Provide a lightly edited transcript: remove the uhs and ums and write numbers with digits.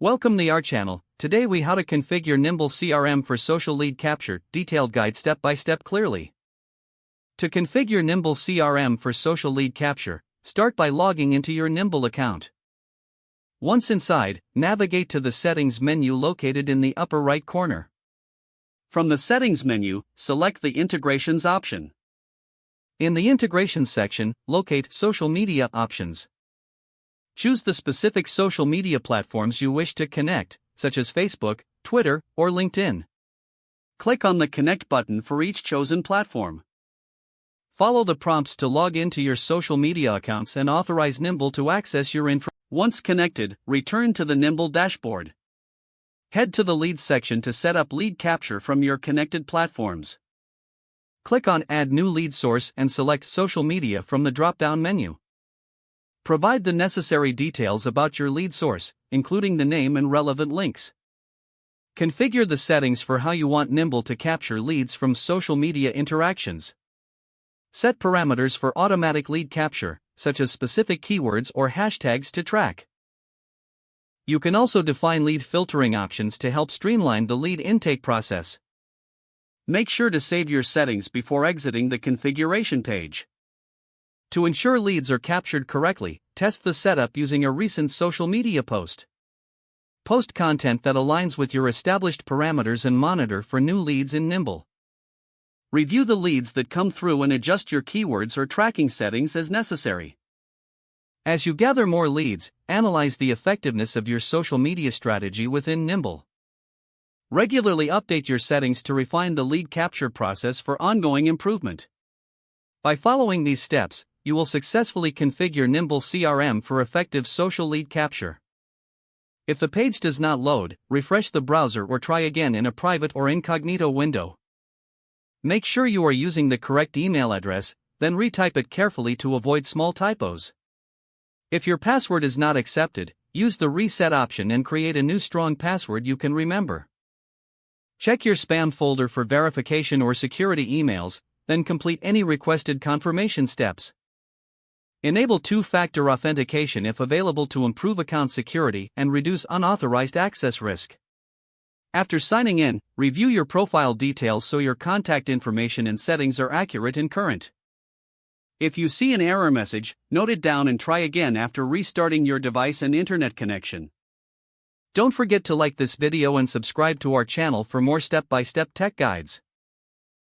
Welcome to our channel. Today we how to configure Nimble CRM for social lead capture, detailed guide step by step clearly. To configure Nimble CRM for social lead capture, start by logging into your Nimble account. Once inside, navigate to the settings menu located in the upper right corner. From the settings menu, select the integrations option. In the integrations section, locate social media options. Choose the specific social media platforms you wish to connect, such as Facebook, Twitter, or LinkedIn. Click on the Connect button for each chosen platform. Follow the prompts to log into your social media accounts and authorize Nimble to access your info. Once connected, return to the Nimble dashboard. Head to the Leads section to set up lead capture from your connected platforms. Click on Add New Lead Source and select Social Media from the drop-down menu. Provide the necessary details about your lead source, including the name and relevant links. Configure the settings for how you want Nimble to capture leads from social media interactions. Set parameters for automatic lead capture, such as specific keywords or hashtags to track. You can also define lead filtering options to help streamline the lead intake process. Make sure to save your settings before exiting the configuration page. To ensure leads are captured correctly, test the setup using a recent social media post. Post content that aligns with your established parameters and monitor for new leads in Nimble. Review the leads that come through and adjust your keywords or tracking settings as necessary. As you gather more leads, analyze the effectiveness of your social media strategy within Nimble. Regularly update your settings to refine the lead capture process for ongoing improvement. By following these steps, you will successfully configure Nimble CRM for effective social lead capture. If the page does not load, refresh the browser or try again in a private or incognito window. Make sure you are using the correct email address, then retype it carefully to avoid small typos. If your password is not accepted, use the reset option and create a new strong password you can remember. Check your spam folder for verification or security emails, then complete any requested confirmation steps. Enable two-factor authentication if available to improve account security and reduce unauthorized access risk. After signing in, review your profile details so your contact information and settings are accurate and current. If you see an error message, note it down and try again after restarting your device and internet connection. Don't forget to like this video and subscribe to our channel for more step-by-step tech guides.